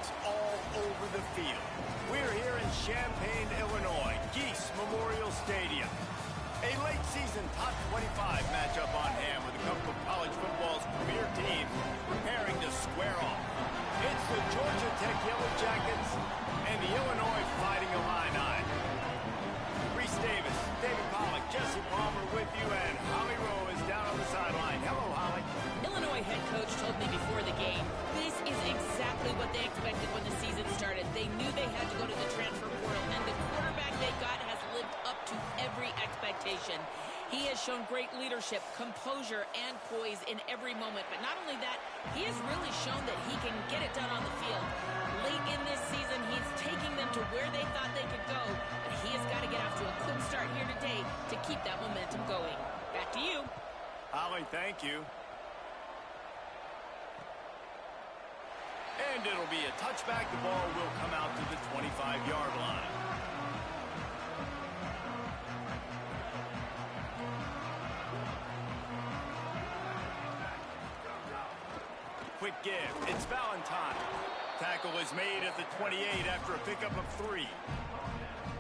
fans all over the field. We're here in Champaign, Illinois, Geese Memorial Stadium. A late-season top 25 matchup on hand with a couple of college football's premier teams preparing to square off. It's the Georgia Tech Yellow Jackets and the Illinois Fighting Illini. Reese Davis, David Pollack, Jesse Palmer with you, and Holly Rowe is down on the sideline. Hello, Holly. Illinois head coach told me before the game, this is exactly what they expected when the season started. They knew they had to go to the transfer portal, and the quarterback they got has lived up to every expectation. He has shown great leadership, composure, and poise in every moment. But not only that, he has really shown that he can get it done on the field. Late in this season, he's taking them to where they thought they could go. But he has got to get off to a quick start here today to keep that momentum going. Back to you. Holly, thank you. And it'll be a touchback. The ball will come out to the 25-yard line. Quick give. It's Valentine. Tackle is made at the 28 after a pickup of 3.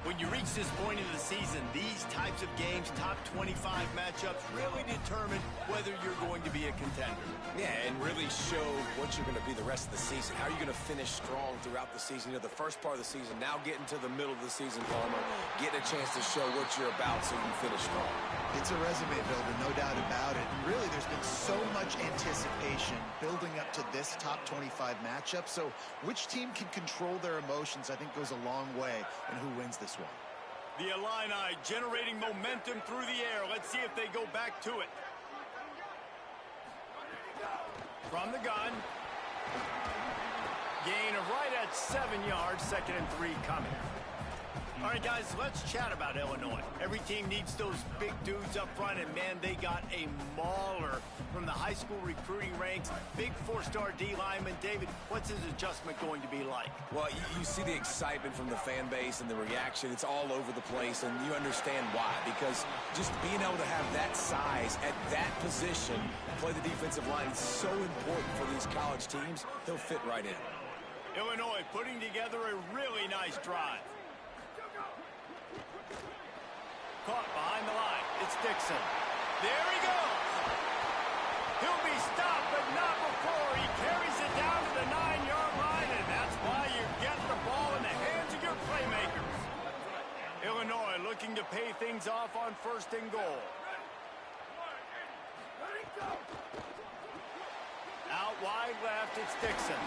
When you reach this point in the season, these types of games, top 25 matchups, really determine whether you're going to be a contender. Yeah, and really show what you're going to be the rest of the season. How are you going to finish strong throughout the season? You know, the first part of the season, now getting to the middle of the season, Palmer, getting a chance to show what you're about so you can finish strong. It's a resume builder, no doubt about it. And really, there's been so much anticipation building up to this top 25 matchup. So which team can control their emotions, I think, goes a long way in who wins this one. The Illini generating momentum through the air. Let's see if they go back to it. From the gun. Gain of right at 7 yards. 2nd and 3 coming. All right, guys, let's chat about Illinois. Every team needs those big dudes up front, and, man, they got a mauler from the high school recruiting ranks. Big 4-star D lineman. David, what's his adjustment going to be like? Well, you see the excitement from the fan base and the reaction. It's all over the place, and you understand why. Because just being able to have that size at that position, play the defensive line, is so important for these college teams. He'll fit right in. Illinois putting together a really nice drive. Caught behind the line. It's Dixon. There he goes. He'll be stopped, but not before he carries it down to the 9-yard line, and that's why you get the ball in the hands of your playmakers. Illinois looking to pay things off on 1st and goal. Out wide left, it's Dixon.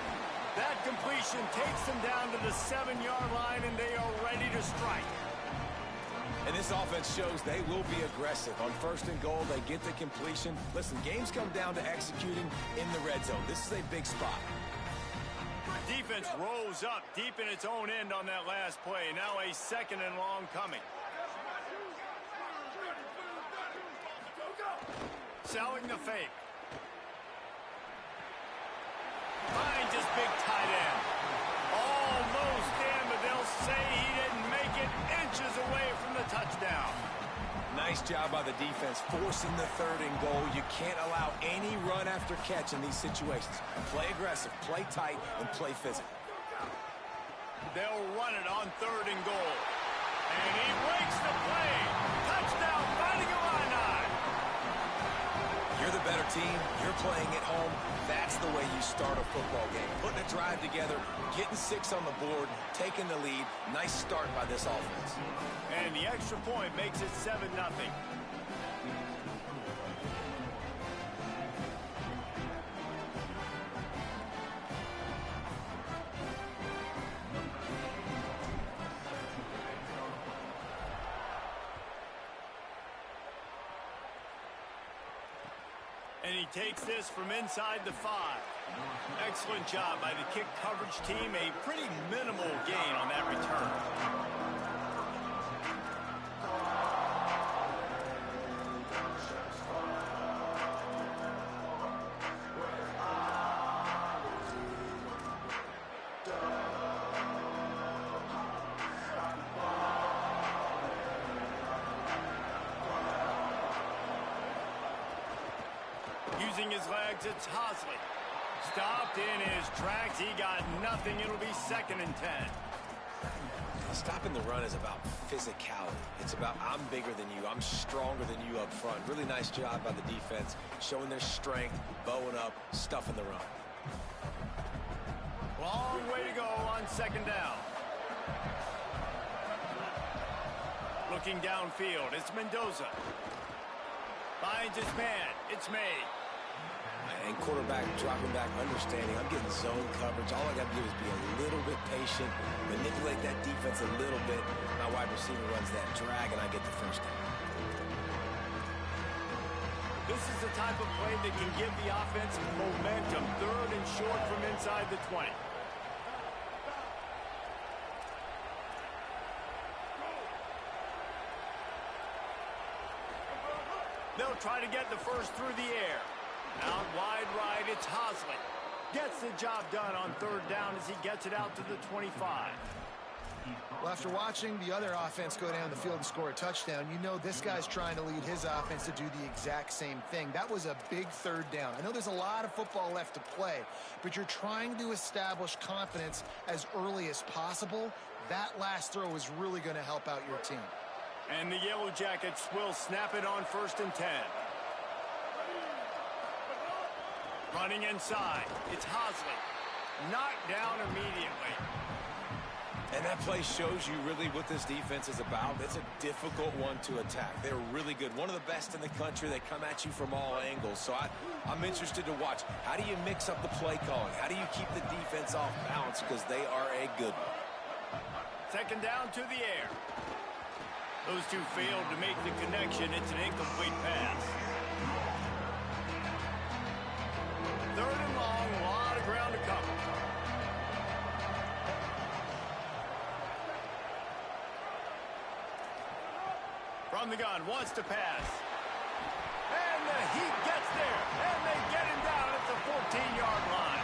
That completion takes them down to the 7-yard line, and they are ready to strike. And this offense shows they will be aggressive. On 1st and goal, they get the completion. Listen, games come down to executing in the red zone. This is a big spot. Defense rose up deep in its own end on that last play. Now a 2nd and long coming. Selling the fake. Finds his big tight end. Almost in, but they'll say he didn't make it, inches away from the touchdown. Nice job by the defense, forcing the 3rd and goal. You can't allow any run after catch in these situations. Play aggressive, play tight, and play physical. They'll run it on 3rd and goal. And he breaks the play. Touchdown, Fighting Illini. You're the better team. You're playing at home. That's the way you start a football game. Putting a drive together, getting 6 on the board, taking the lead. Nice start by this offense. And the extra point makes it 7-0. And he takes this from inside the 5. Excellent job by the kick coverage team. A pretty minimal gain on that return. Using his legs, it's Hosley. Stopped in his tracks. He got nothing. It'll be 2nd and 10. Stopping the run is about physicality. It's about I'm bigger than you. I'm stronger than you up front. Really nice job by the defense, showing their strength, bowing up, stuffing the run. Long way to go on 2nd down. Looking downfield, it's Mendoza. Finds his man. It's May. And quarterback dropping back, understanding I'm getting zone coverage. All I got to do is be a little bit patient, manipulate that defense a little bit. My wide receiver runs that drag, and I get the 1st down. This is the type of play that can give the offense momentum. 3rd and short from inside the 20. They'll try to get the first through the air. Out wide right, it's Hosley. Gets the job done on 3rd down as he gets it out to the 25. Well, after watching the other offense go down the field and score a touchdown, you know this guy's trying to lead his offense to do the exact same thing. That was a big 3rd down. I know there's a lot of football left to play, but you're trying to establish confidence as early as possible. That last throw is really going to help out your team. And the Yellow Jackets will snap it on 1st and 10. Running inside, it's Hosley. Knocked down immediately. And that play shows you really what this defense is about. It's a difficult one to attack. They're really good. One of the best in the country. They come at you from all angles. So I'm interested to watch. How do you mix up the play calling? How do you keep the defense off balance? Because they are a good one. 2nd down to the air. Those two failed to make the connection. It's an incomplete pass. 3rd and long, a lot of ground to cover. From the gun, wants to pass. And the Heat gets there. And they get him down at the 14-yard line.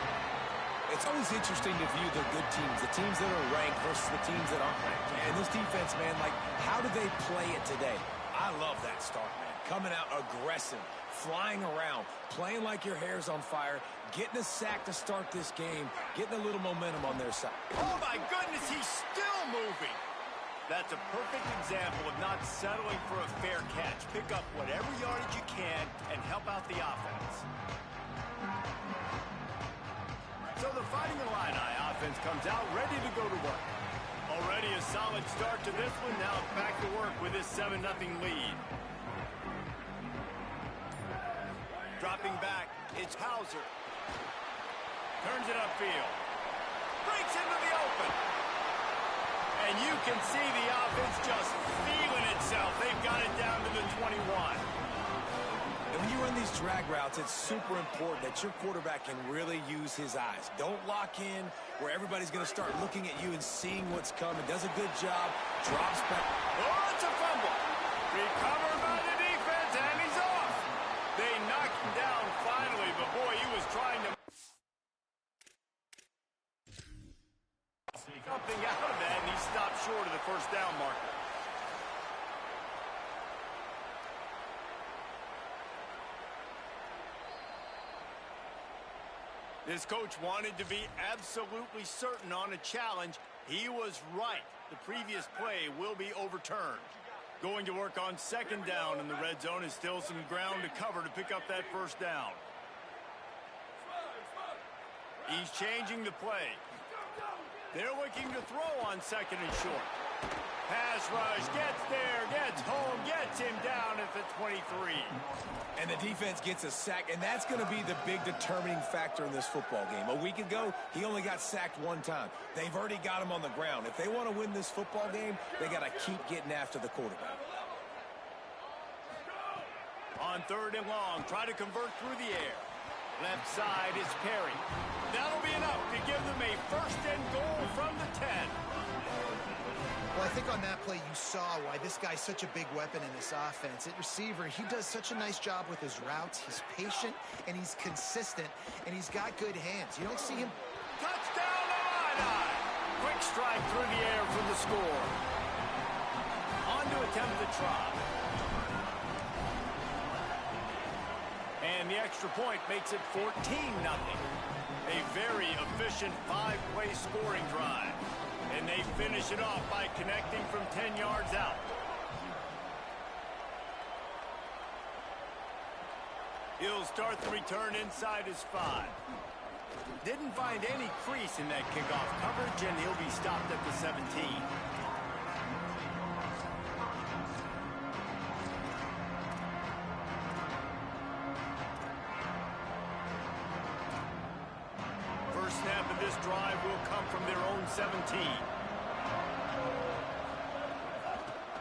It's always interesting to view the good teams, the teams that are ranked versus the teams that aren't ranked. And this defense, man, like, how do they play it today? I love that start, man. Coming out aggressive, flying around, playing like your hair's on fire, getting a sack to start this game, getting a little momentum on their side. Oh, my goodness, he's still moving. That's a perfect example of not settling for a fair catch. Pick up whatever yardage you can and help out the offense. So the Fighting Illini offense comes out ready to go to work. Already a solid start to this one. Now back to work with this 7-0 lead. Dropping back, it's Hauser. Turns it upfield. Breaks into the open. And you can see the offense just feeling itself. They've got it down to the 21. And when you run these drag routes, it's super important that your quarterback can really use his eyes. Don't lock in where everybody's going to start looking at you and seeing what's coming. Does a good job, drops back. Oh, it's a fumble. Recovered by the defense, and he's off. They knocked him down finally, but boy, he was trying to something out of that, and he stopped short of the 1st down marker. This coach wanted to be absolutely certain on a challenge. He was right. The previous play will be overturned. Going to work on 2nd down in the red zone is still some ground to cover to pick up that 1st down. He's changing the play. They're looking to throw on 2nd and short. Pass rush, gets there, gets home, gets him down at the 23. And the defense gets a sack, and that's going to be the big determining factor in this football game. A week ago, he only got sacked 1 time. They've already got him on the ground. If they want to win this football game, they got to keep getting after the quarterback. On 3rd and long, try to convert through the air. Left side is Perry. That'll be enough to give them a 1st and goal from the 10. Well, I think on that play you saw why this guy's such a big weapon in this offense. At receiver, he does such a nice job with his routes. He's patient, and he's consistent, and he's got good hands. You don't see him. Touchdown, Illini! Quick strike through the air for the score. On to attempt the try. And the extra point makes it 14-0. A very efficient 5-play scoring drive. And they finish it off by connecting from 10 yards out. He'll start the return inside his 5. Didn't find any crease in that kickoff coverage, and he'll be stopped at the 17. First snap of this drive will come from their own 17.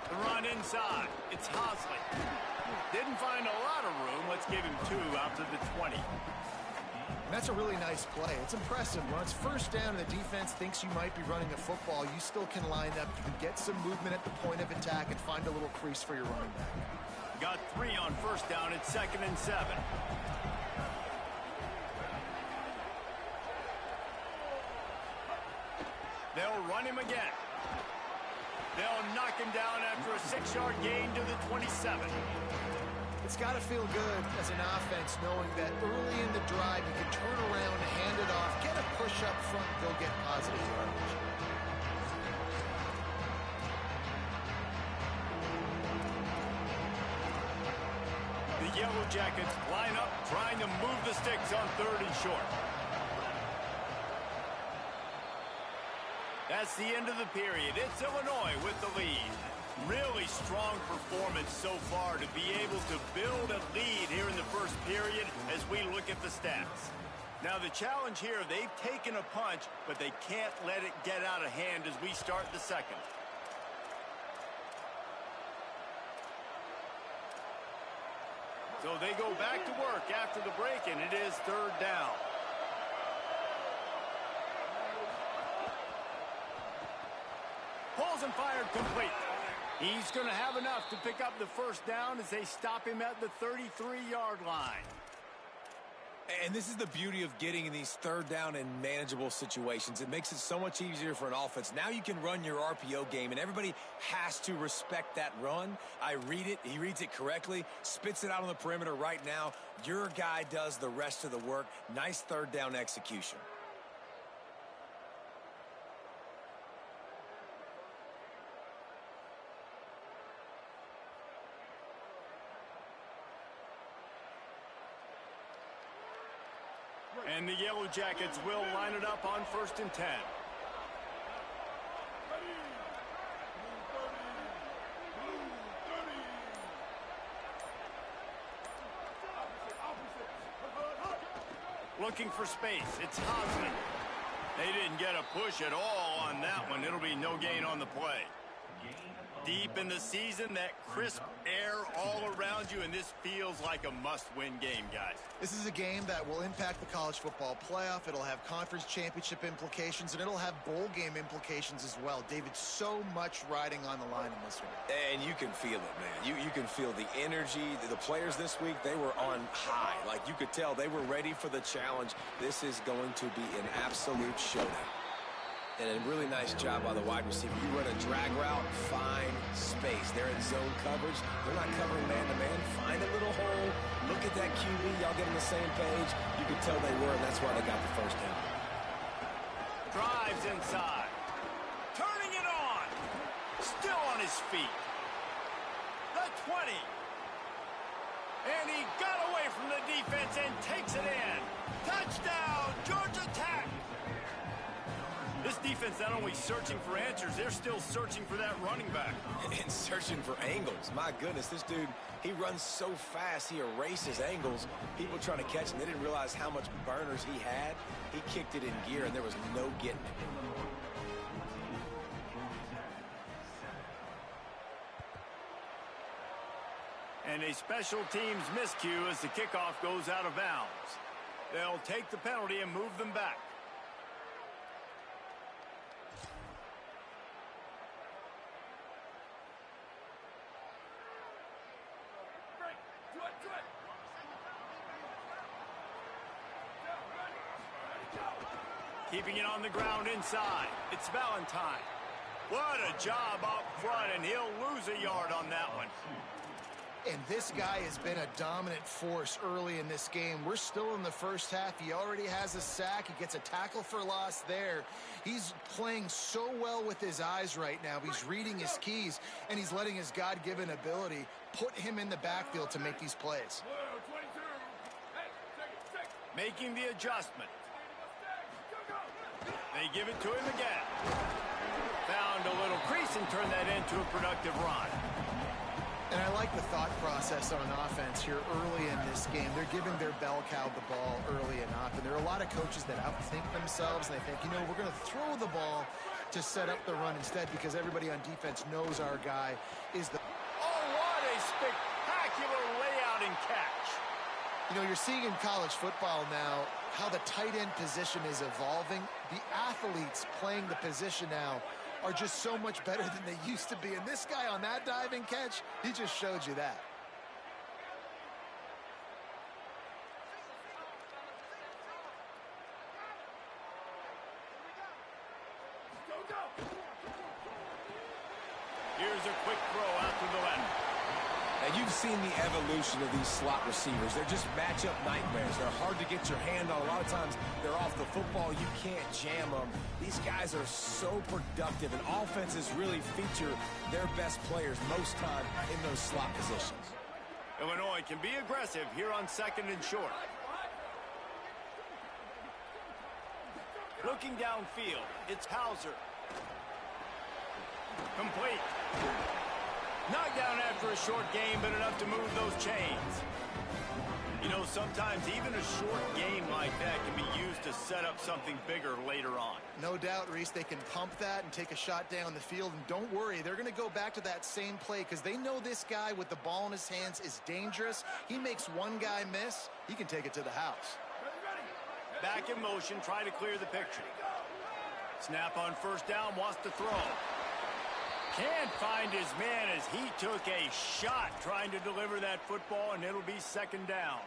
The run inside. It's Hosley. Didn't find a lot of room. Let's give him 2 out to the 20. And that's a really nice play. It's impressive. When it's first down and the defense thinks you might be running a football, you still can line up. You can get some movement at the point of attack and find a little crease for your running back. Got 3 on first down. It's 2nd and 7. They'll run him again. They'll knock him down after a 6-yard gain to the 27. It's got to feel good as an offense knowing that early in the drive you can turn around, hand it off, get a push up front, and go get positive yardage. The Yellow Jackets line up, trying to move the sticks on 3rd and short. That's the end of the period. It's Illinois with the lead. Really strong performance so far to be able to build a lead here in the first period as we look at the stats. Now the challenge here, they've taken a punch, but they can't let it get out of hand as we start the second. So they go back to work after the break, and it is 3rd down. Pulls and fired complete. He's going to have enough to pick up the first down as they stop him at the 33-yard line. And this is the beauty of getting in these 3rd down and manageable situations. It makes it so much easier for an offense. Now you can run your RPO game, and everybody has to respect that run. I read it. He reads it correctly, spits it out on the perimeter right now. Your guy does the rest of the work. Nice 3rd down execution. And the Yellow Jackets will line it up on 1st and 10. Looking for space. It's Hosley. They didn't get a push at all on that one. It'll be no gain on the play. Deep in the season, that crisp air all around you, and this feels like a must-win game, guys. This is a game that will impact the college football playoff. It'll have conference championship implications, and it'll have bowl game implications as well. David, so much riding on the line in this one. And you can feel it, man. You can feel the energy. The players this week, they were on high. Like, you could tell they were ready for the challenge. This is going to be an absolute showdown. And a really nice job by the wide receiver. You run a drag route, find space. They're in zone coverage. They're not covering man-to-man. Find a little hole. Look at that QB. Y'all get on the same page. You can tell they were, and that's why they got the first down. Drives inside. Turning it on. Still on his feet. The 20. And he got away from the defense and takes it in. Touchdown, Georgia Tech. This defense not only searching for answers, they're still searching for that running back. And searching for angles. My goodness, this dude, he runs so fast, he erases angles. People trying to catch him, they didn't realize how much burners he had. He kicked it in gear, and there was no getting it. And a special teams miscue as the kickoff goes out of bounds. They'll take the penalty and move them back. Keeping it on the ground inside. It's Valentine. What a job up front, and he'll lose a yard on that one. And this guy has been a dominant force early in this game. We're still in the first half. He already has a sack. He gets a tackle for loss there. He's playing so well with his eyes right now. He's reading his keys, and he's letting his God-given ability put him in the backfield to make these plays. Making the adjustment. They give it to him again. Found a little crease and turned that into a productive run. And I like the thought process on offense here early in this game. They're giving their bell cow the ball early enough. And there are a lot of coaches that outthink themselves, and they think, you know, we're going to throw the ball to set up the run instead because everybody on defense knows our guy is the... Oh, what a spectacular layout and catch. You know, you're seeing in college football now how the tight end position is evolving. The athletes playing the position now are just so much better than they used to be. And this guy on that diving catch, he just showed you that. Here's a quick throw out to the left. And you've seen the evolution of these slot receivers. They're just matchup nightmares. They're hard to get your hand on. A lot of times they're off the football. You can't jam them. These guys are so productive, and offenses really feature their best players most time in those slot positions. Illinois can be aggressive here on 2nd and short. Looking downfield, it's Hauser. Complete. Knocked down after a short game, but enough to move those chains. You know, sometimes even a short game like that can be used to set up something bigger later on. No doubt, Reese, they can pump that and take a shot down the field. And don't worry, they're going to go back to that same play because they know this guy with the ball in his hands is dangerous. He makes one guy miss, he can take it to the house. Back in motion, try to clear the picture. Snap on first down, wants to throw. Can't find his man as he took a shot trying to deliver that football, and it'll be 2nd down.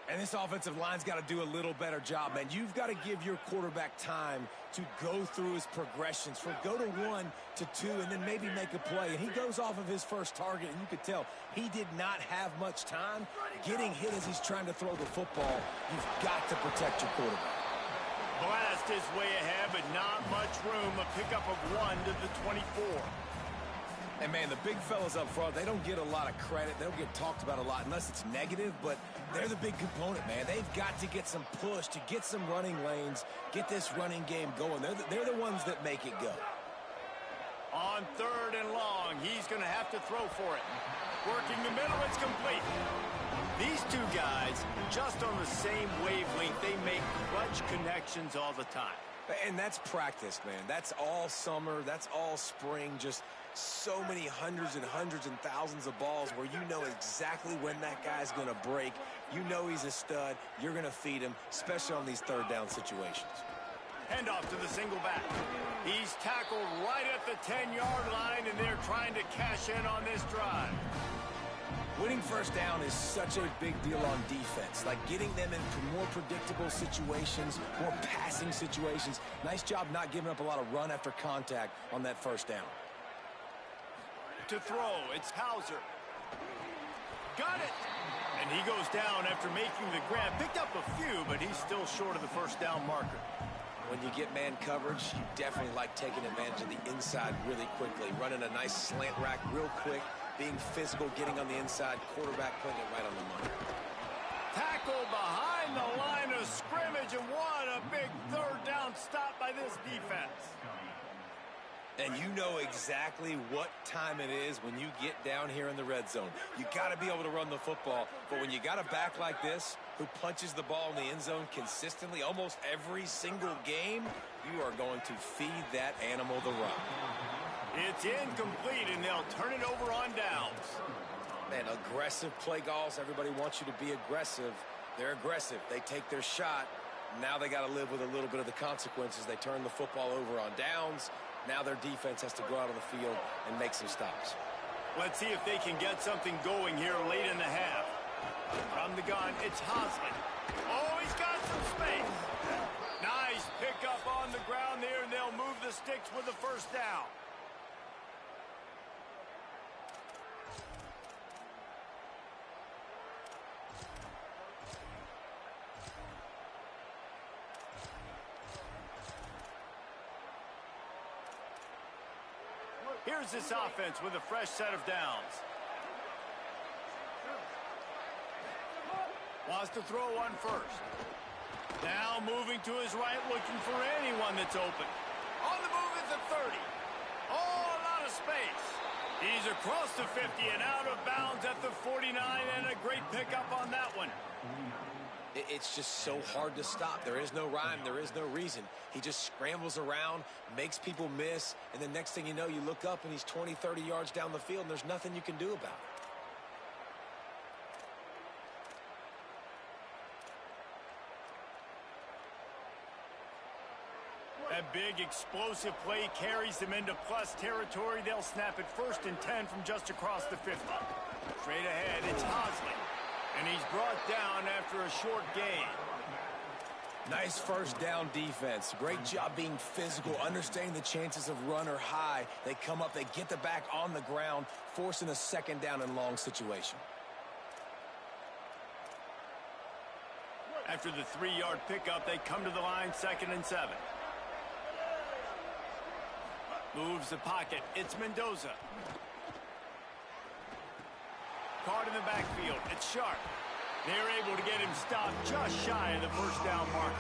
And this offensive line's got to do a little better job, man. You've got to give your quarterback time to go through his progressions, from go to 1 to 2, and then maybe make a play. And he goes off of his first target, and you could tell he did not have much time getting hit as he's trying to throw the football. You've got to protect your quarterback. Blast is way ahead, but not much room. A pickup of 1 to the 24. And, man, the big fellas up front, they don't get a lot of credit. They don't get talked about a lot unless it's negative, but they're the big component, man. They've got to get some push, to get some running lanes, get this running game going. They're the ones that make it go. On 3rd and long, he's going to have to throw for it. Working the middle, it's complete. These two guys, just on the same wavelength, they make clutch connections all the time. And that's practice, man. That's all summer. That's all spring. Just so many hundreds and thousands of balls where you know exactly when that guy's going to break. You know he's a stud. You're going to feed him, especially on these 3rd down situations. Handoff to the single back. He's tackled right at the 10-yard line, and they're trying to cash in on this drive. Winning first down is such a big deal on defense, like getting them into more predictable situations, more passing situations. Nice job not giving up a lot of run after contact on that first down. To throw, it's Hauser. Got it! And he goes down after making the grab. Picked up a few, but he's still short of the first down marker. When you get man coverage, you definitely like taking advantage of the inside really quickly, running a nice slant rack real quick, being physical, getting on the inside, quarterback putting it right on the money. Tackle behind the line of scrimmage, and what a big 3rd down stop by this defense. And you know exactly what time it is when you get down here in the red zone. You got to be able to run the football, but when you got a back like this who punches the ball in the end zone consistently almost every single game, you are going to feed that animal the run. It's incomplete, and they'll turn it over on downs. Man, aggressive play calls. Everybody wants you to be aggressive. They're aggressive. They take their shot. Now they got to live with a little bit of the consequences. They turn the football over on downs. Now their defense has to go out on the field and make some stops. Let's see if they can get something going here late in the half. From the gun, it's Hosley. Oh, he's got some space. Nice pickup on the ground there, and they'll move the sticks with the first down. Here's this offense with a fresh set of downs. Wants to throw one first. Now moving to his right, looking for anyone that's open. On the move at the 30. Oh, a lot of space. He's across the 50 and out of bounds at the 49, and a great pickup on that one. It's just so hard to stop. There is no rhyme. There is no reason. He just scrambles around, makes people miss, and the next thing you know, you look up and he's 20, 30 yards down the field, and there's nothing you can do about it. That big explosive play carries them into plus territory. They'll snap it 1st and 10 from just across the 50. Straight ahead, it's Hosley. And he's brought down after a short gain. Nice first down defense. Great job being physical, understanding the chances of run are high. They come up, they get the back on the ground, forcing a 2nd down and long situation. After the 3-yard pickup, they come to the line 2nd and 7. Moves the pocket. It's Mendoza. Caught in the backfield. It's Sharp. They're able to get him stopped just shy of the 1st down marker.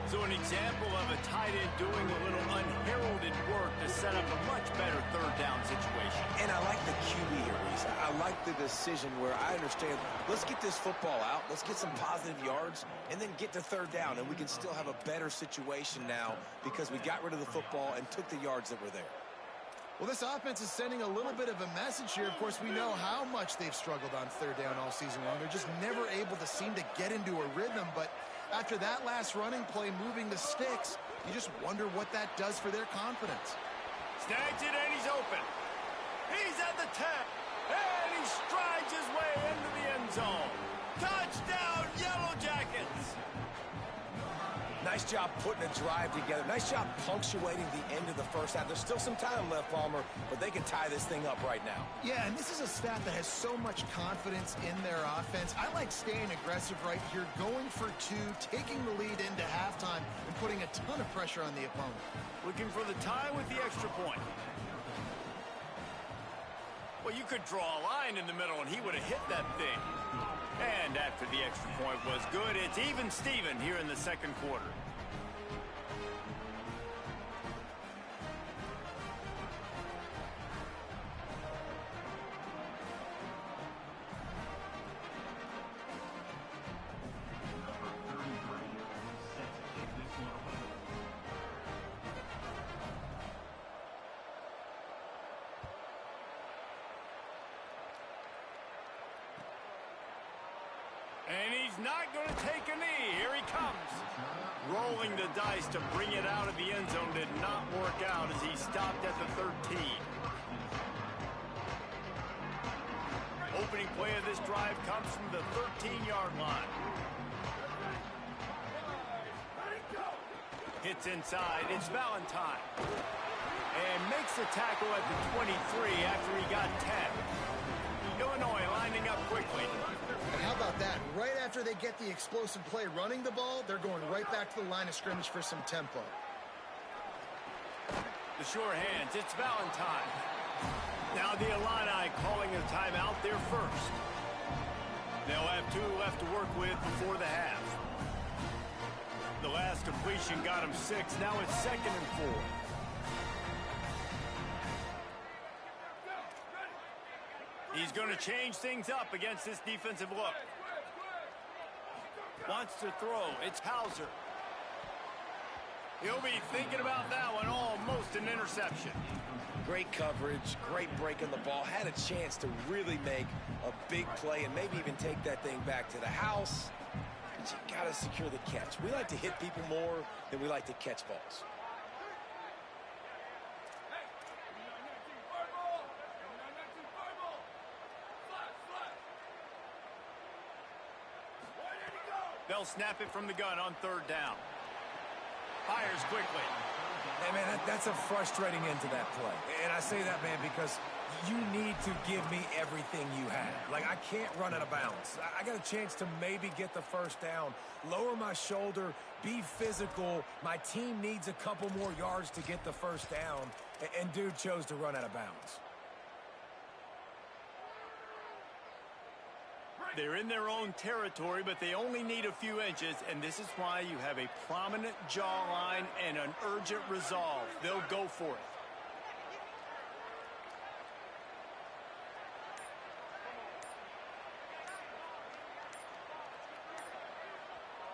So an example of a tight end doing a little unheralded work to set up a much better 3rd down situation. And I like the QB here, Reese. I like the decision where I understand, let's get this football out, let's get some positive yards, and then get to 3rd down, and we can still have a better situation now because we got rid of the football and took the yards that were there. Well, this offense is sending a little bit of a message here. Of course, we know how much they've struggled on 3rd down all season long. They're just never able to seem to get into a rhythm. But after that last running play, moving the sticks, you just wonder what that does for their confidence. Snags it, and he's open. He's at the 10, and he strides his way into the end zone. Touchdown, Yellow Jackets! Nice job putting a drive together. Nice job punctuating the end of the 1st half. There's still some time left, Palmer, but they can tie this thing up right now. Yeah, and this is a staff that has so much confidence in their offense. I like staying aggressive right here, going for 2, taking the lead into halftime, and putting a ton of pressure on the opponent. Looking for the tie with the extra point. Well, you could draw a line in the middle, and he would have hit that thing. And after the extra point was good, it's even Steven here in the 2nd quarter. And he's not going to take a knee. Here he comes. Rolling the dice to bring it out of the end zone did not work out as he stopped at the 13. Opening play of this drive comes from the 13-yard line. Hits inside. It's Valentine. And makes the tackle at the 23 after he got 10. Illinois lining up quickly. And how about that? Right after they get the explosive play running the ball, they're going right back to the line of scrimmage for some tempo. The sure hands, it's Valentine. Now the Illini calling a timeout there first. They'll have 2 left to work with before the half. The last completion got him 6. Now it's 2nd and 4. He's going to change things up against this defensive look. Wants to throw. It's Hauser. He'll be thinking about that one. Almost an interception. Great coverage, great break on the ball. Had a chance to really make a big play and maybe even take that thing back to the house. But you got to secure the catch. We like to hit people more than we like to catch balls. They'll snap it from the gun on 3rd down. Fires quickly. Hey, man, that's a frustrating end to that play. And I say that, man, because you need to give me everything you have. Like, I can't run out of bounds. I got a chance to maybe get the 1st down, lower my shoulder, be physical. My team needs a couple more yards to get the 1st down. And dude chose to run out of bounds. They're in their own territory, but they only need a few inches, and this is why you have a prominent jawline and an urgent resolve. They'll go for it.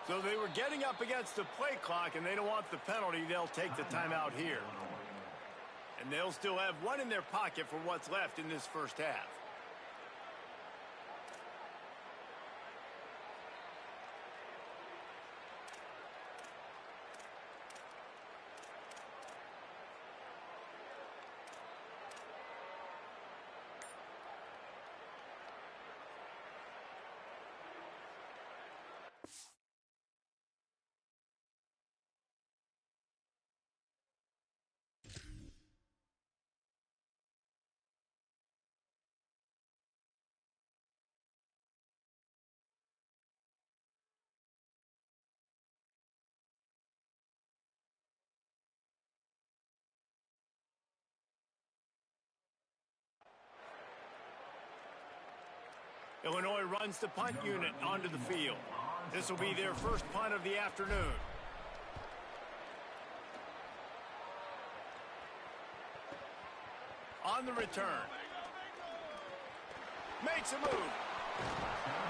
So they were getting up against the play clock, and they don't want the penalty. They'll take the timeout here. And they'll still have one in their pocket for what's left in this first half. Illinois runs the punt unit onto the field. This will be their first punt of the afternoon. On the return. Makes a move.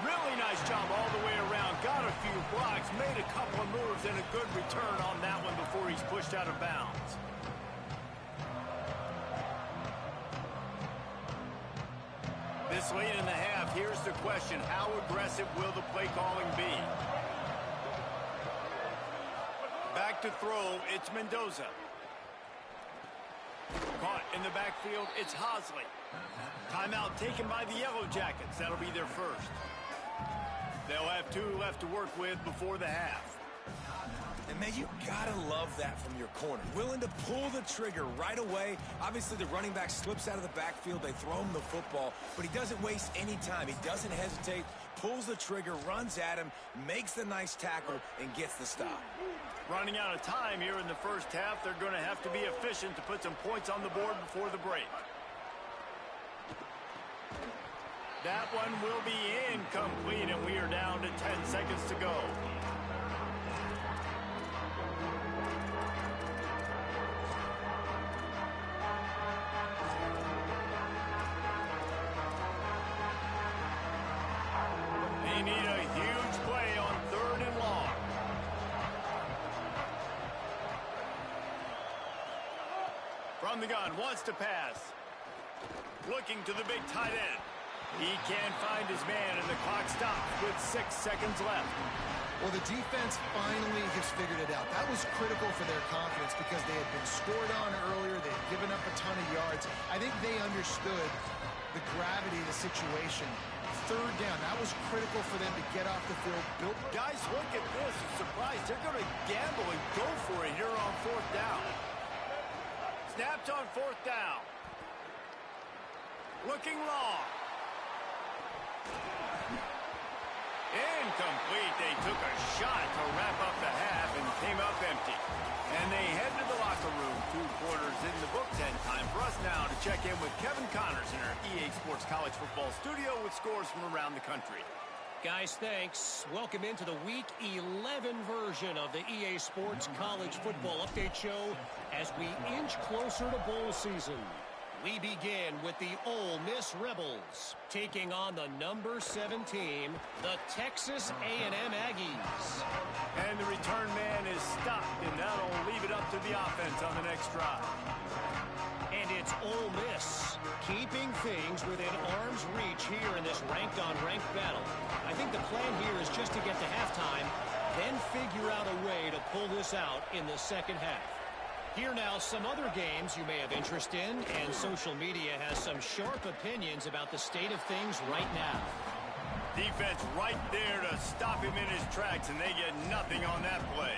Really nice job all the way around. Got a few blocks, made a couple of moves, and a good return on that one before he's pushed out of bounds. This late in the half, here's the question. How aggressive will the play calling be? Back to throw, it's Mendoza. Caught in the backfield, it's Hosley. Timeout taken by the Yellow Jackets. That'll be their first. They'll have 2 left to work with before the half. And, man, you gotta love that from your corner. Willing to pull the trigger right away. Obviously, the running back slips out of the backfield. They throw him the football, but he doesn't waste any time. He doesn't hesitate, pulls the trigger, runs at him, makes the nice tackle, and gets the stop. Running out of time here in the first half. They're going to have to be efficient to put some points on the board before the break. That one will be incomplete, and we are down to 10 seconds to go. They need a huge play on 3rd and long. From the gun, wants to pass. Looking to the big tight end. He can't find his man, and the clock stops with 6 seconds left. Well, the defense finally has figured it out. That was critical for their confidence because they had been scored on earlier. They had given up a ton of yards. I think they understood the gravity of the situation. 3rd down, that was critical for them to get off the field. Guys, look at this. I'm surprised. They're going to gamble and go for it here on 4th down. Snapped on 4th down. Looking long. Incomplete. They took a shot to wrap up the half and came up empty. And they head to the locker room. 2 quarters in the books, and time for us now to check in with Kevin Connors in our EA Sports College Football studio with scores from around the country. Guys, thanks. Welcome into the Week 11 version of the EA Sports College Football Update Show as we inch closer to bowl season. We begin with the Ole Miss Rebels taking on the number 7 team, the Texas A&M Aggies. And the return man is stopped, and that'll leave it up to the offense on the next drive. And it's Ole Miss keeping things within arm's reach here in this ranked-on-ranked battle. I think the plan here is just to get to halftime, then figure out a way to pull this out in the second half. Here now, some other games you may have interest in, and social media has some sharp opinions about the state of things right now. Defense right there to stop him in his tracks, and they get nothing on that play.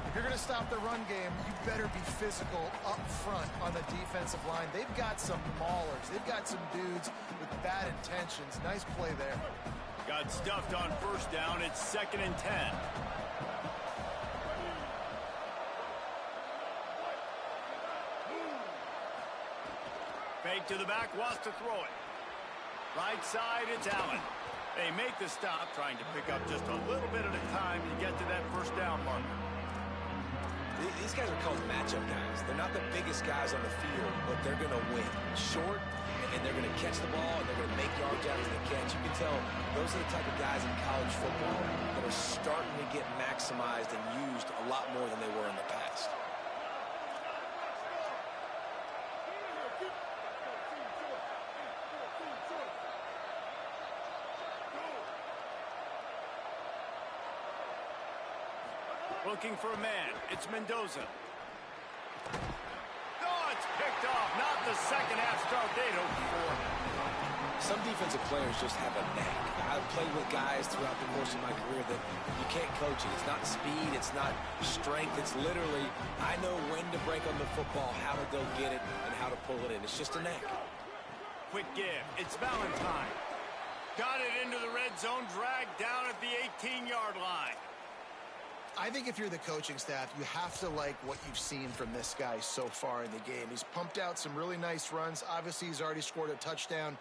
If you're going to stop the run game, you better be physical up front on the defensive line. They've got some maulers. They've got some dudes with bad intentions. Nice play there. Got stuffed on 1st down. It's 2nd and 10. Fake to the back, wants to throw it. Right side, it's Allen. They make the stop, trying to pick up just a little bit at a time to get to that first down marker. These guys are called matchup guys. They're not the biggest guys on the field, but they're going to win. Short, and they're going to catch the ball, and they're going to make yards after the catch. You can tell those are the type of guys in college football that are starting to get maximized and used a lot more than they were in the past. Looking for a man. It's Mendoza. Oh, it's picked off. Not the second half start they'd hoped for. Some defensive players just have a knack. I've played with guys throughout the course of my career that you can't coach it. It's not speed. It's not strength. It's literally, I know when to break on the football, how to go get it, and how to pull it in. It's just a knack. Quick give. It's Valentine. Got it into the red zone. Dragged down at the 18-yard line. I think if you're the coaching staff, you have to like what you've seen from this guy so far in the game. He's pumped out some really nice runs. Obviously, he's already scored a touchdown.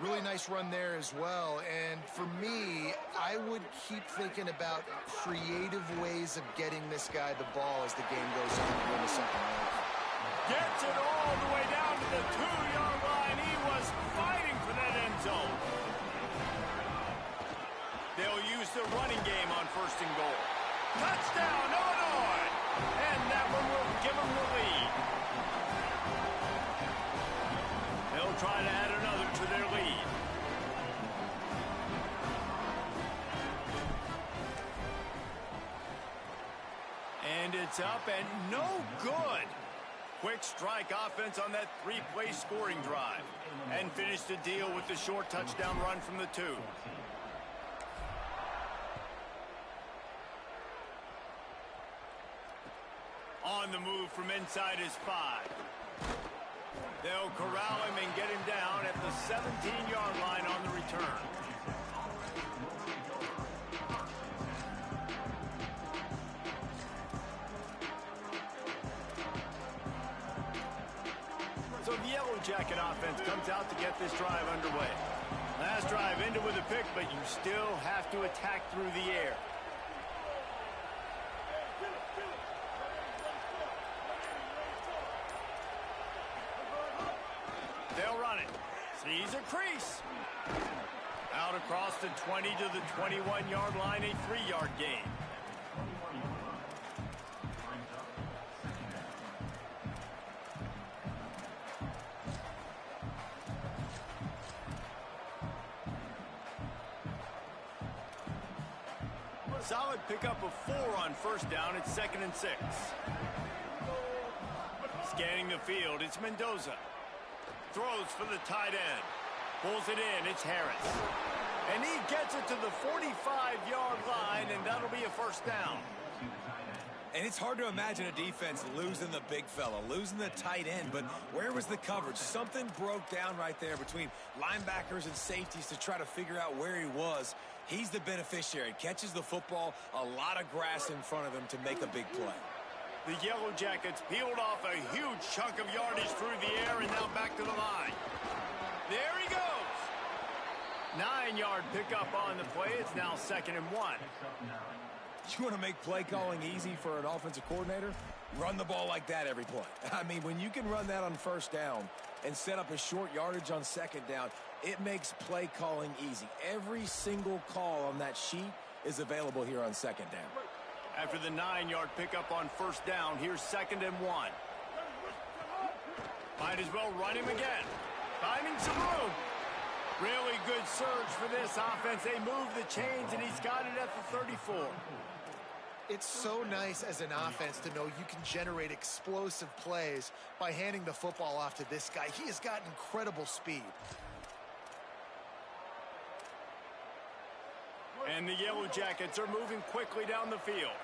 Really nice run there as well. And for me, I would keep thinking about creative ways of getting this guy the ball as the game goes on in the second half. Gets it all the way down to the 2-yard line. He was fighting for that end zone. They'll use the running game on first and goal. Touchdown, Illinois! And that one will give them the lead. They'll try to add another to their lead. And it's up and no good. Quick strike offense on that 3-play scoring drive. And finish the deal with the short touchdown run from the 2. On the move from inside his 5. They'll corral him and get him down at the 17-yard line on the return. So the Yellow Jacket offense comes out to get this drive underway. Last drive ended with a pick, but you still have to attack through the air. They'll run it. Sees a crease. Out across the 20 to the 21-yard line, a 3-yard gain. Solid pickup of 4 on first down. It's 2nd and 6. Scanning the field, it's Mendoza. Throws for the tight end. Pulls it in. It's Harris. And he gets it to the 45-yard line, and that'll be a first down. And it's hard to imagine a defense losing the big fella, losing the tight end, but where was the coverage? Something broke down right there between linebackers and safeties to try to figure out where he was. He's the beneficiary. Catches the football, a lot of grass in front of him to make a big play. The Yellow Jackets peeled off a huge chunk of yardage through the air and now back to the line. There he goes. 9-yard pickup on the play. It's now 2nd and 1. You want to make play calling easy for an offensive coordinator? Run the ball like that every play. I mean, when you can run that on first down and set up a short yardage on second down, it makes play calling easy. Every single call on that sheet is available here on second down. After the 9-yard pickup on first down, here's 2nd and 1. Might as well run him again. Finding some room. Really good surge for this offense. They move the chains, and he's got it at the 34. It's so nice as an offense to know you can generate explosive plays by handing the football off to this guy. He has got incredible speed. And the Yellow Jackets are moving quickly down the field.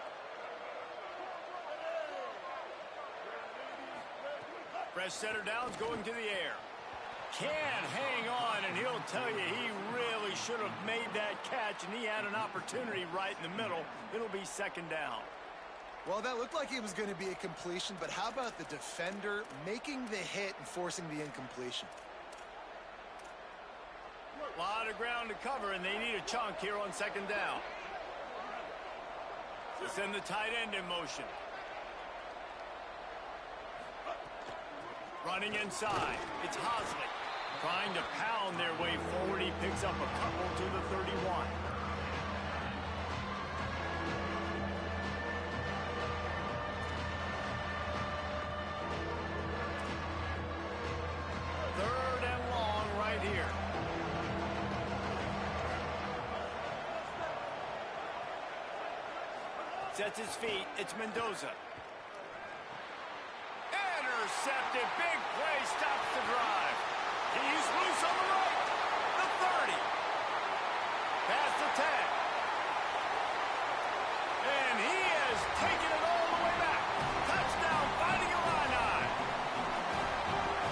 Fresh center down's going to the air. Can't hang on, and he'll tell you he really should have made that catch, and he had an opportunity right in the middle. It'll be 2nd down. Well, that looked like it was going to be a completion, but how about the defender making the hit and forcing the incompletion? A lot of ground to cover, and they need a chunk here on second down. To send the tight end in motion. Running inside. It's Hosley. Trying to pound their way forward. He picks up a couple to the 31. Third and long right here. Sets his feet. It's Mendoza. Intercepted. Big play. Stops the drive. He's loose on the right. The 30. Past the 10. And he has taken it all the way back. Touchdown, Fighting Illini.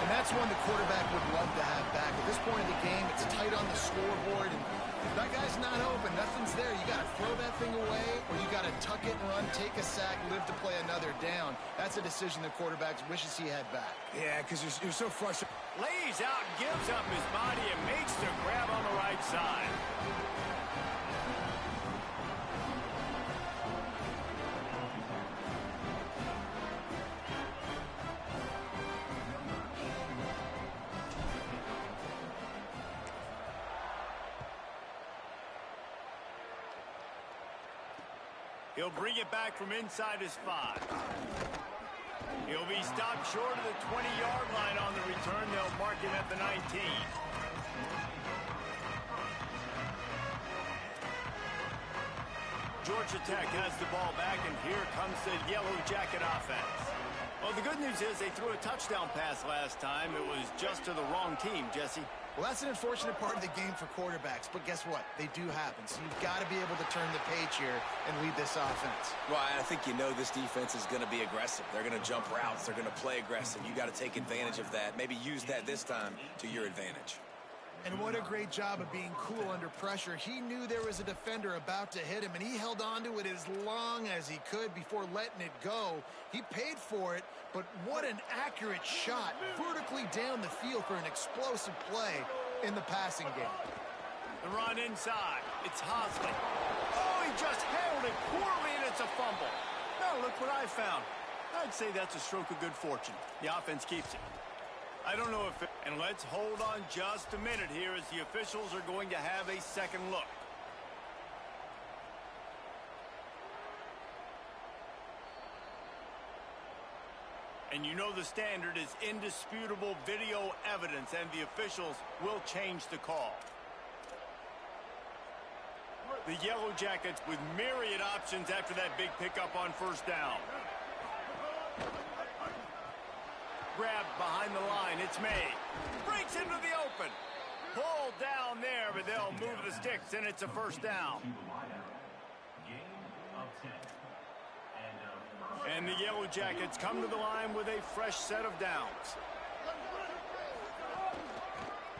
And that's one the quarterback would love to have back. At this point in the game, it's tight on the scoreboard, and if that guy's not open, nothing's there. You got to throw that thing away, or you got to tuck it and run, take a sack, live to play another down. That's a decision the quarterback wishes he had back. Yeah, because you're so frustrated. Lays out, gives up his body, and makes the grab on the right side. He'll bring it back from inside his 5. He'll be stopped short of the 20-yard line on the return. They'll mark him at the 19. Georgia Tech has the ball back, and here comes the Yellow Jacket offense. Well, the good news is they threw a touchdown pass last time. It was just to the wrong team, Jesse. Well, that's an unfortunate part of the game for quarterbacks, but guess what? They do happen, so you've got to be able to turn the page here and lead this offense. Well, I think you know this defense is going to be aggressive. They're going to jump routes. They're going to play aggressive. You got to take advantage of that. Maybe use that this time to your advantage. And what a great job of being cool under pressure. He knew there was a defender about to hit him, and he held on to it as long as he could before letting it go. He paid for it, but what an accurate shot vertically down the field for an explosive play in the passing game. The run inside. It's Hosley. Oh, he just handled it poorly, and it's a fumble. Now look what I found. I'd say that's a stroke of good fortune. The offense keeps it. I don't know if it... And let's hold on just a minute here as the officials are going to have a second look. And you know the standard is indisputable video evidence, and the officials will change the call. The Yellow Jackets with myriad options after that big pickup on first down. Grabbed behind the line. It's May. Breaks into the open. Pulled down there, but they'll move the sticks, and it's a first down. And the Yellow Jackets come to the line with a fresh set of downs.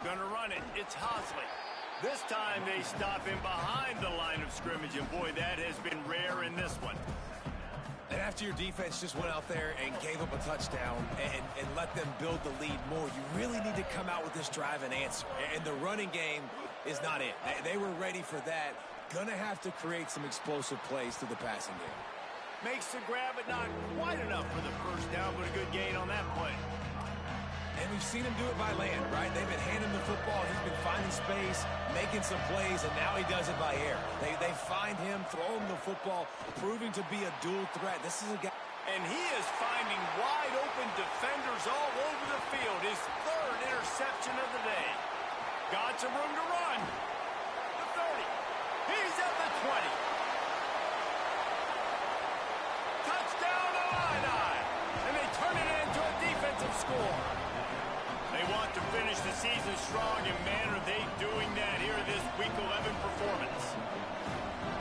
Gonna run it. It's Hosley. This time they stop him behind the line of scrimmage, and boy, that has been rare in this one. And after your defense just went out there and gave up a touchdown and let them build the lead more, you really need to come out with this drive and answer. And the running game is not it. They were ready for that. Gonna have to create some explosive plays through the passing game. Makes the grab, but not quite enough for the first down, but a good gain on that play. And we've seen him do it by land, right? They've been handing the football. He's been finding space, making some plays, and now he does it by air. They find him, throw him the football, proving to be a dual threat. This is a guy. And he is finding wide-open defenders all over the field. His third interception of the day. Got some room to run. The 30. He's at the 20. Touchdown, Illini. And they turn it into a defensive score. They want to finish the season strong, and man, are they doing that here in this Week 11 performance.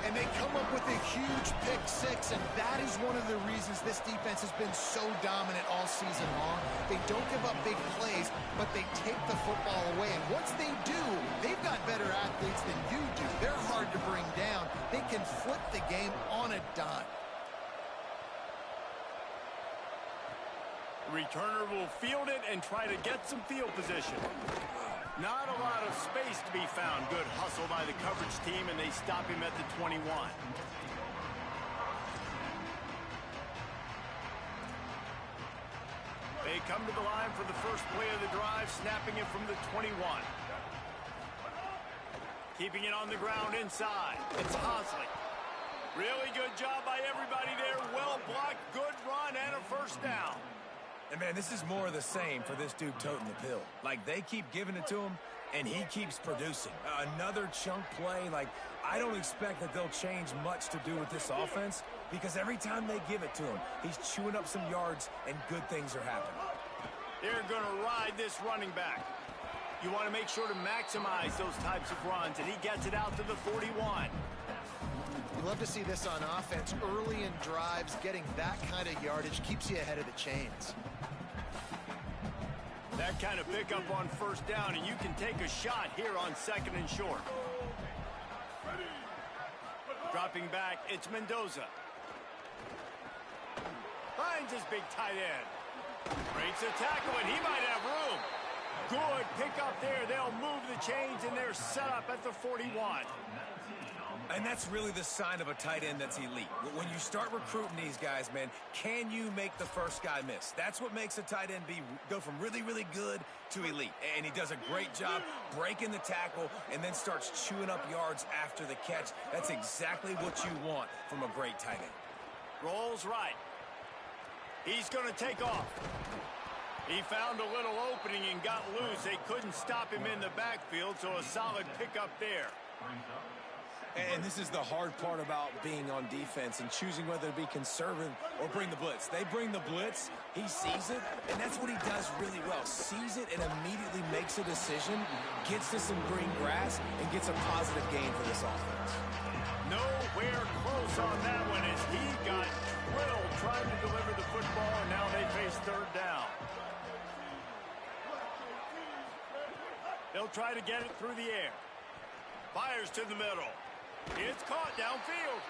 And they come up with a huge pick six, and that is one of the reasons this defense has been so dominant all season long. They don't give up big plays, but they take the football away. And once they do, they've got better athletes than you do. They're hard to bring down. They can flip the game on a dime. Returner will field it and try to get some field position. Not a lot of space to be found. Good hustle by the coverage team, and they stop him at the 21. They come to the line for the first play of the drive, snapping it from the 21. Keeping it on the ground inside. It's Hosley. Really good job by everybody there. Well blocked, good run, and a first down. And, man, this is more of the same for this dude toting the pill. Like, they keep giving it to him, and he keeps producing. Another chunk play. Like, I don't expect that they'll change much to do with this offense because every time they give it to him, he's chewing up some yards, and good things are happening. They're going to ride this running back. You want to make sure to maximize those types of runs, and he gets it out to the 41. You love to see this on offense. Early in drives, getting that kind of yardage keeps you ahead of the chains. That kind of pickup on first down, and you can take a shot here on 2nd and short. Dropping back, it's Mendoza. Finds his big tight end. Breaks a tackle, and he might have room. Good pickup there. They'll move the chains, and they're set up at the 41. And that's really the sign of a tight end that's elite. When you start recruiting these guys, man, can you make the first guy miss? That's what makes a tight end go from really, really good to elite. And he does a great job breaking the tackle and then starts chewing up yards after the catch. That's exactly what you want from a great tight end. Rolls right. He's going to take off. He found a little opening and got loose. They couldn't stop him in the backfield, so a solid pickup there. And this is the hard part about being on defense and choosing whether to be conservative or bring the blitz. They bring the blitz, he sees it, and that's what he does really well. Sees it and immediately makes a decision, gets to some green grass, and gets a positive gain for this offense. Nowhere close on that one as he got drilled trying to deliver the football, and now they face 3rd down. They'll try to get it through the air. Fires to the middle. It's caught downfield.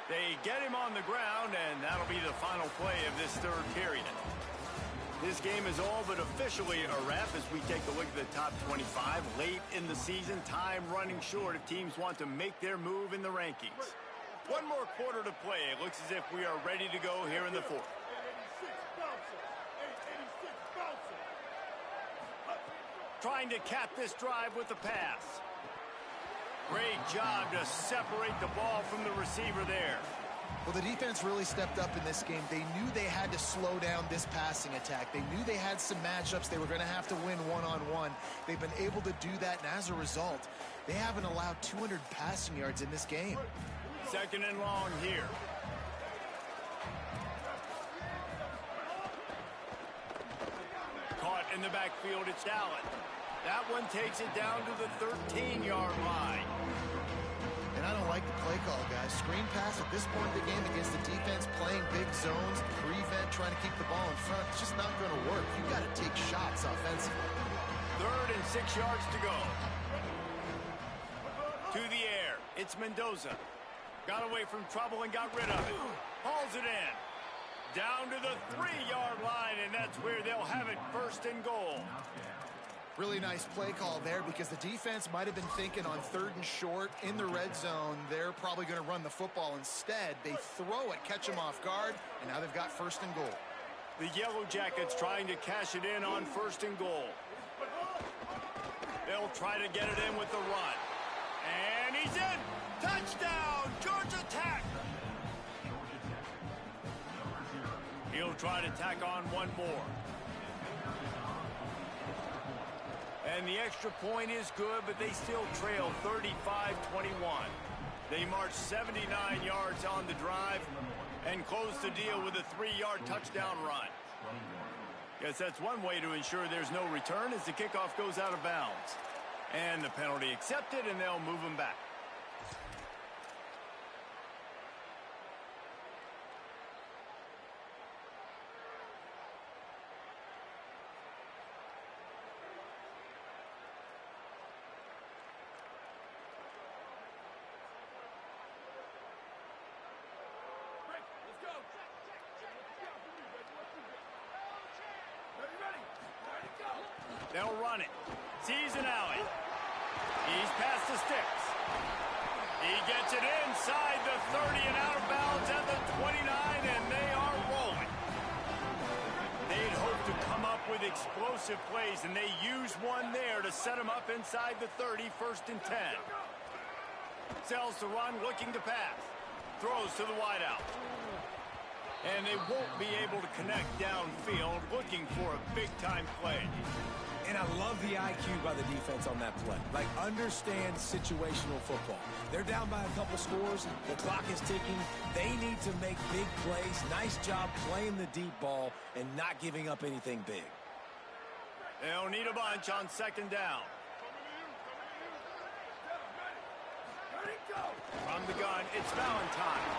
They get him on the ground, and that'll be the final play of this 3rd period. This game is all but officially a wrap as we take a look at the top 25. Late in the season, time running short if teams want to make their move in the rankings. One more quarter to play. It looks as if we are ready to go here in the 4th. Trying to cap this drive with the pass. Great job to separate the ball from the receiver there. Well, the defense really stepped up in this game. They knew they had to slow down this passing attack. They knew they had some matchups they were going to have to win one-on-one. They've been able to do that, and as a result, they haven't allowed 200 passing yards in this game. 2nd and long here. Caught in the backfield, it's Allen. That one takes it down to the 13-yard line. And I don't like the play call, guys. Screen pass at this point in the game against the defense, playing big zones, prevent, trying to keep the ball in front. It's just not going to work. You've got to take shots offensively. 3rd and 6 yards to go. To the air. It's Mendoza. Got away from trouble and got rid of it. Hauls it in. Down to the 3-yard line, and that's where they'll have it 1st and goal. Really nice play call there because the defense might have been thinking on 3rd and short in the red zone. They're probably going to run the football. Instead, they throw it, catch them off guard, and now they've got 1st and goal. The Yellow Jackets trying to cash it in on 1st and goal. They'll try to get it in with the run. And he's in! Touchdown! Georgia Tech! He'll try to tack on one more. And the extra point is good, but they still trail 35-21. They march 79 yards on the drive and close the deal with a 3-yard touchdown run. Guess that's one way to ensure there's no return as the kickoff goes out of bounds. And the penalty accepted, and they'll move him back. They'll run it. Sees an alley. He's past the sticks. He gets it inside the 30 and out of bounds at the 29, and they are rolling. They'd hoped to come up with explosive plays, and they used one there to set them up inside the 30, 1st and 10. Sells to run, looking to pass. Throws to the wideout. And they won't be able to connect downfield, looking for a big-time play. And I love the IQ by the defense on that play. Like, understand situational football. They're down by a couple scores. The clock is ticking. They need to make big plays. Nice job playing the deep ball and not giving up anything big. They'll need a bunch on 2nd down. From the gun, it's Valentine.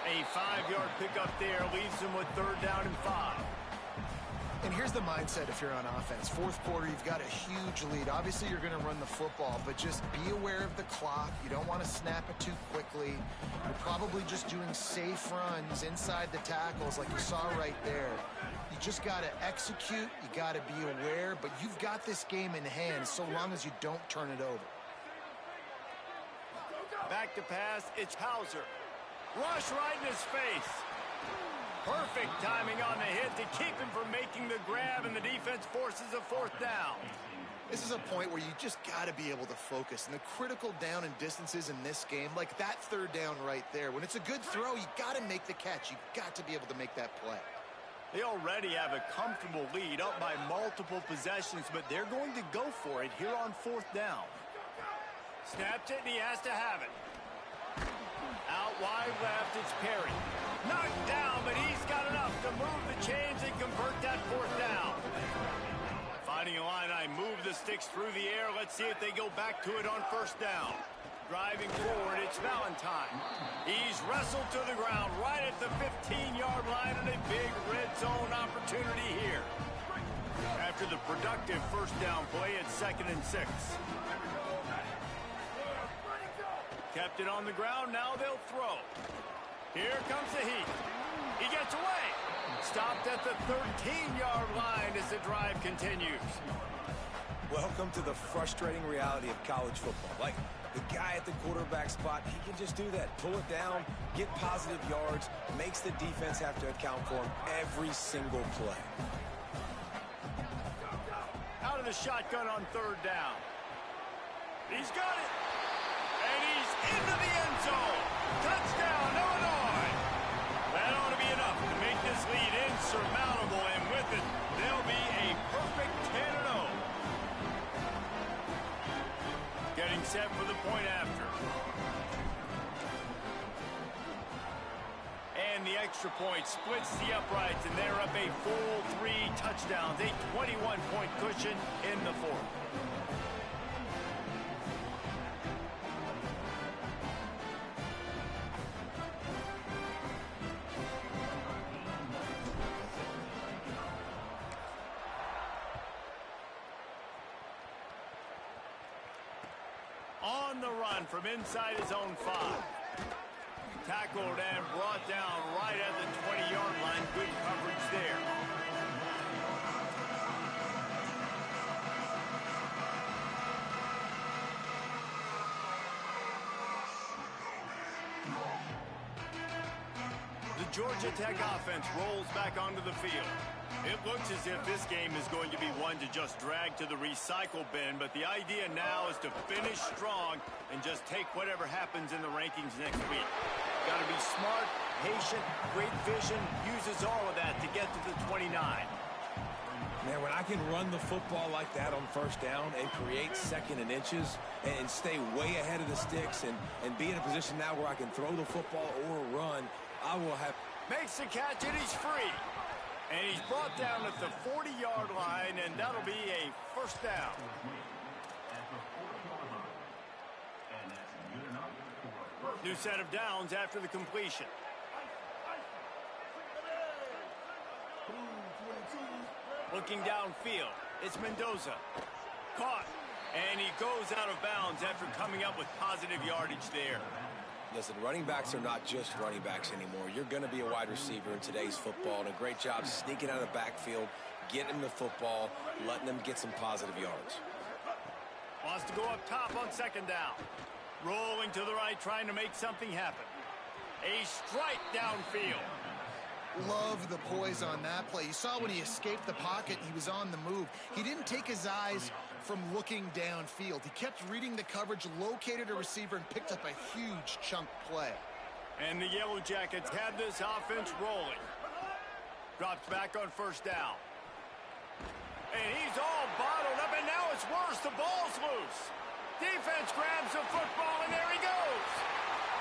A 5-yard pickup there leaves them with 3rd down and 5. And here's the mindset if you're on offense. 4th quarter, you've got a huge lead. Obviously, you're going to run the football, but just be aware of the clock. You don't want to snap it too quickly. You're probably just doing safe runs inside the tackles like you saw right there. You just got to execute. You got to be aware, but you've got this game in hand so long as you don't turn it over. Back to pass, it's Hauser. Rush right in his face. Perfect timing on the hit to keep him from making the grab, and the defense forces a 4th down. This is a point where you just got to be able to focus. And the critical down and distances in this game, like that 3rd down right there, when it's a good throw, you got to make the catch. You got to be able to make that play. They already have a comfortable lead up by multiple possessions, but they're going to go for it here on 4th down. Snaps it, and he has to have it. Out wide left, it's Perry. Knocked down, but he's got enough to move the chains and convert that 4th down. Finding a line, I move the sticks through the air. Let's see if they go back to it on 1st down. Driving forward, it's Valentine. He's wrestled to the ground right at the 15-yard line, and a big red zone opportunity here. After the productive 1st down play, it's 2nd and 6. Kept it on the ground, now they'll throw. Here comes the heat. He gets away. Stopped at the 13-yard line as the drive continues. Welcome to the frustrating reality of college football. Like, the guy at the quarterback spot, he can just do that. Pull it down, get positive yards, makes the defense have to account for him every single play. Out of the shotgun on 3rd down. He's got it. And he's into the end zone. Touchdown, Illinois. That ought to be enough to make this lead insurmountable, and with it, they'll be a perfect 10-0. Getting set for the point after. And the extra point splits the uprights, and they're up a full 3 touchdowns, a 21-point cushion in the 4th. On the run from inside his own 5. Tackled and brought down right at the 20-yard line. Good coverage there. The Georgia Tech offense rolls back onto the field. It looks as if this game is going to be one to just drag to the recycle bin, but the idea now is to finish strong and just take whatever happens in the rankings next week. Got to be smart, patient, great vision, uses all of that to get to the 29. Man, when I can run the football like that on 1st down and create 2nd and inches and stay way ahead of the sticks and be in a position now where I can throw the football or run, I will have... Makes the catch and he's free. And he's brought down at the 40-yard line, and that'll be a 1st down. New set of downs after the completion. Looking downfield, it's Mendoza. Caught, and he goes out of bounds after coming up with positive yardage there. Listen, running backs are not just running backs anymore. You're going to be a wide receiver in today's football, and a great job sneaking out of the backfield, getting them the football, letting them get some positive yards. Wants to go up top on second down. Rolling to the right, trying to make something happen. A strike downfield. Love the poise on that play. You saw when he escaped the pocket, he was on the move. He didn't take his eyes from looking downfield. He kept reading the coverage, located a receiver, and picked up a huge chunk play. And the Yellow Jackets have this offense rolling. Drops back on first down. And he's all bottled up, and now it's worse. The ball's loose. Defense grabs the football, and there he goes.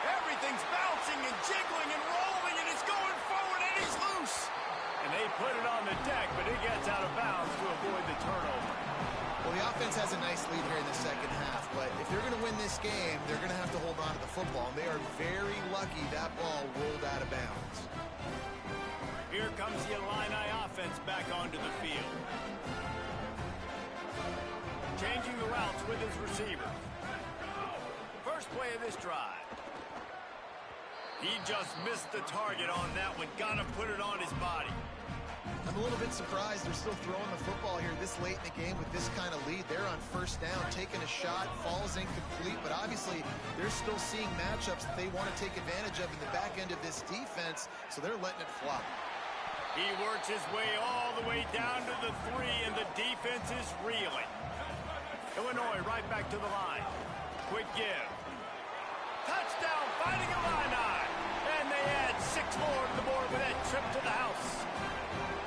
Everything's bouncing and jiggling and rolling, and it's going forward, and he's loose. And they put it on the deck, but it gets out of bounds to avoid the turnover. Well, the offense has a nice lead here in the second half, but if they're going to win this game, they're going to have to hold on to the football, and they are very lucky that ball rolled out of bounds. Here comes the Illini offense back onto the field. Changing the routes with his receiver. First play of this drive. He just missed the target on that one. Gotta put it on his body. I'm a little bit surprised they're still throwing the football here this late in the game with this kind of lead. They're on first down, taking a shot, falls incomplete, but obviously they're still seeing matchups that they want to take advantage of in the back end of this defense, so they're letting it fly. He works his way all the way down to the 3, and the defense is reeling. Illinois right back to the line. Quick give. Touchdown, fighting Illini. And they add 6 more to the board with that trip to the house.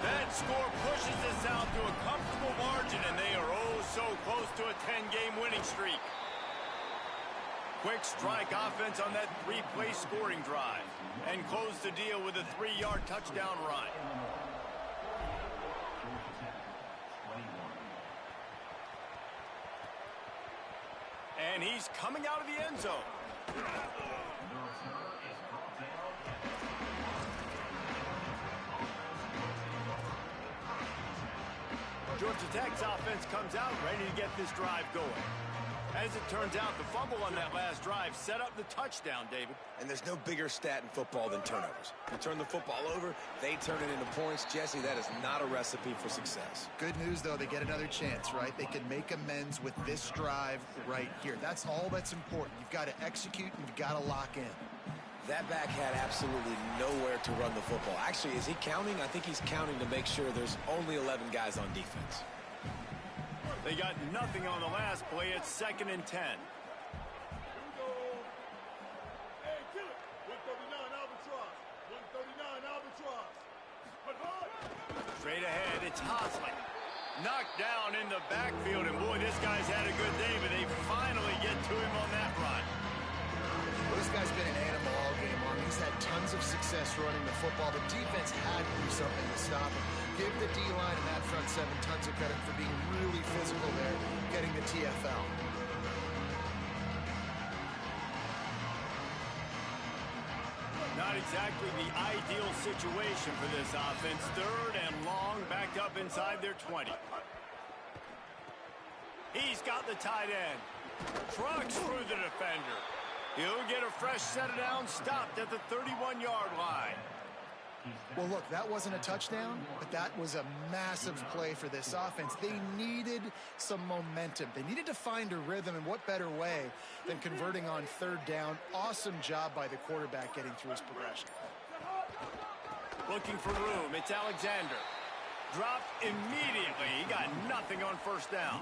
That score pushes us out to a comfortable margin, and they are oh so close to a 10-game winning streak. Quick strike offense on that 3-play scoring drive, and close the deal with a 3-yard touchdown run. And he's coming out of the end zone. Georgia Tech's offense comes out ready to get this drive going. As it turns out, the fumble on that last drive set up the touchdown, David. And there's no bigger stat in football than turnovers. You turn the football over, they turn it into points. Jesse, that is not a recipe for success. Good news, though, they get another chance, right? They can make amends with this drive right here. That's all that's important. You've got to execute, and you've got to lock in. That back had absolutely nowhere to run the football. Actually, is he counting? I think he's counting to make sure there's only 11 guys on defense. They got nothing on the last play. It's 2nd and 10. Straight ahead, it's Hosley. Knocked down in the backfield, and boy, this guy's had a good day, but they finally get to him on that run. Well, this guy's been an animal all game long. He's had tons of success running the football. The defense had to do something to stop him. Give the D-line and that front 7 tons of credit for being really physical there, getting the TFL. Not exactly the ideal situation for this offense. 3rd and long, backed up inside their 20. He's got the tight end. Trucks through the defender. He'll get a fresh set of downs, stopped at the 31-yard line. Well, look, that wasn't a touchdown, but that was a massive play for this offense. They needed some momentum. They needed to find a rhythm, and what better way than converting on 3rd down. Awesome job by the quarterback getting through his progression. Looking for room. It's Alexander. Dropped immediately. He got nothing on first down.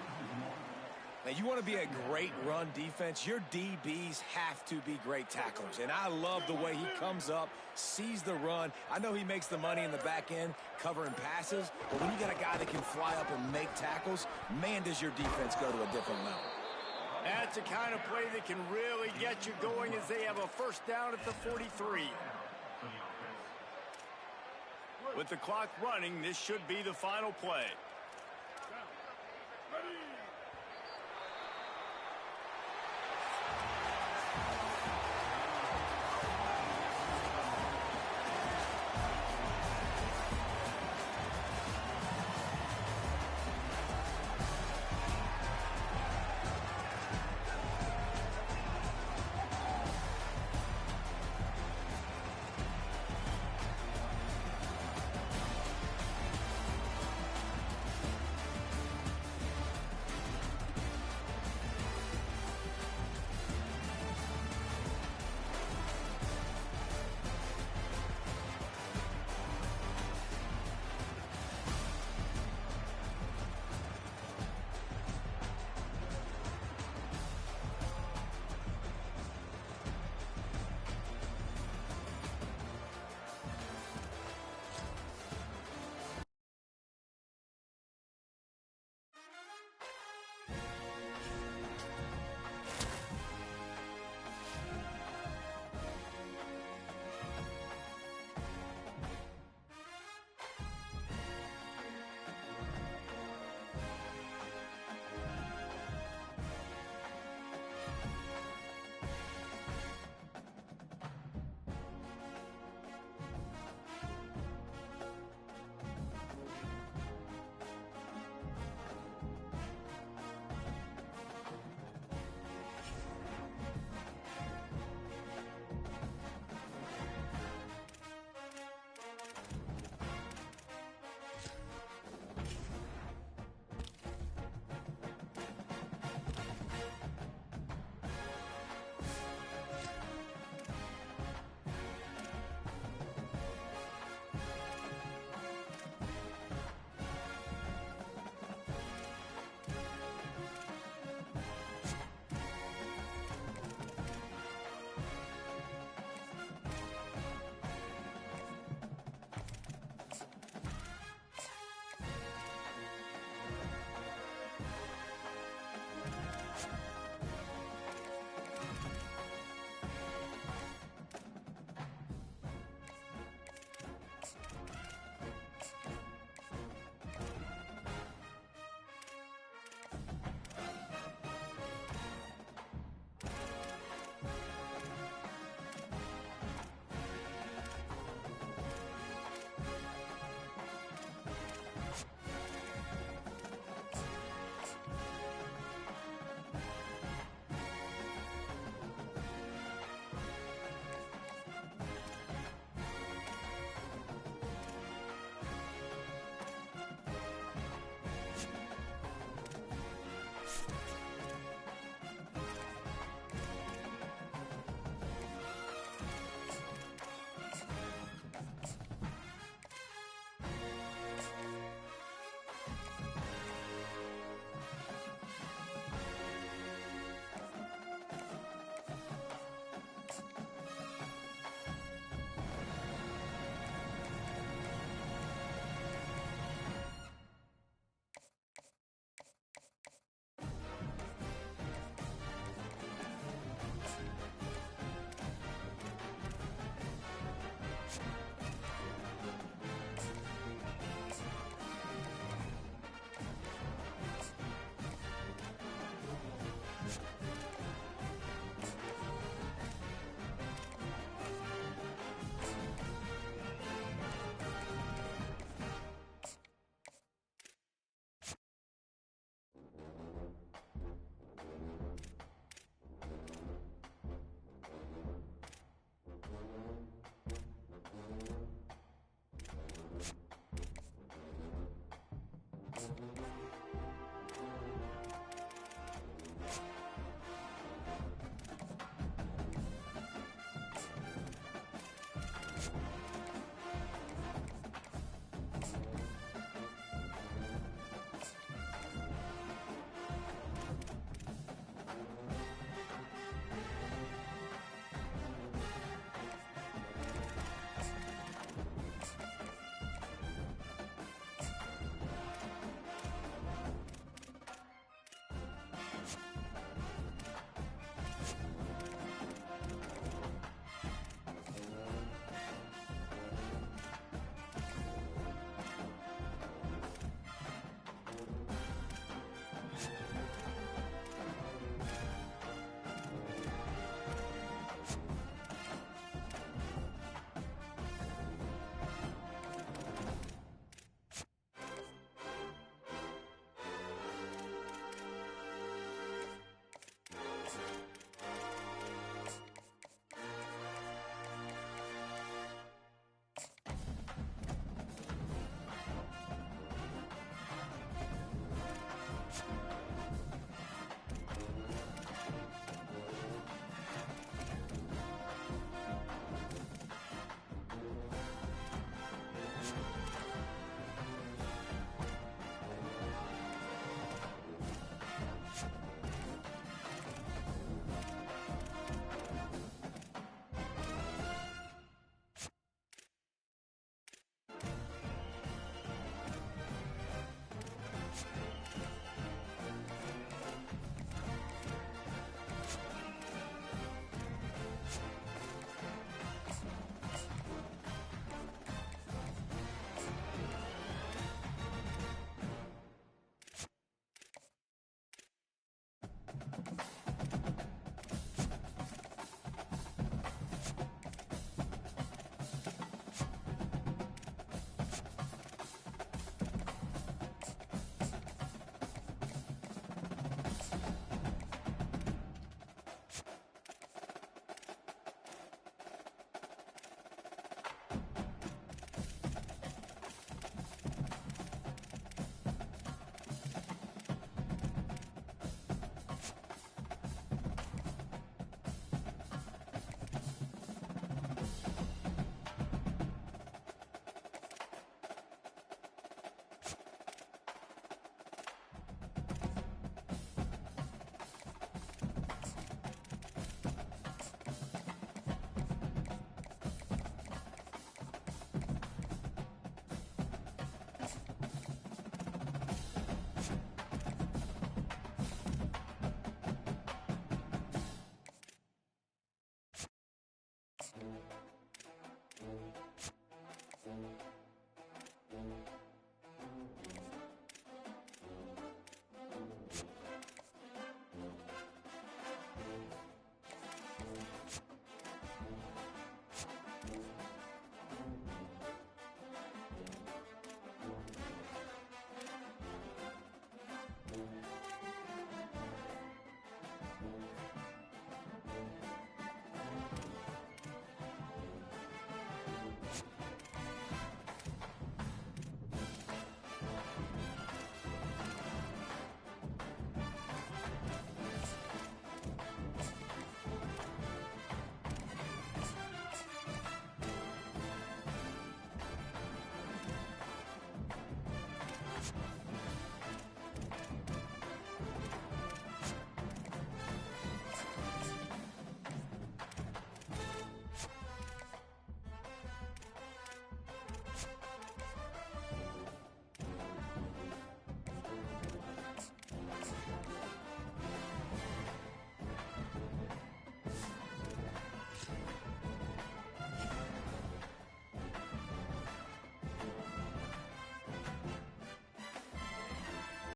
Now, you want to be a great run defense, your DBs have to be great tacklers. And I love the way he comes up, sees the run. I know he makes the money in the back end covering passes, but when you got a guy that can fly up and make tackles, man, does your defense go to a different level. That's the kind of play that can really get you going as they have a first down at the 43. With the clock running, this should be the final play.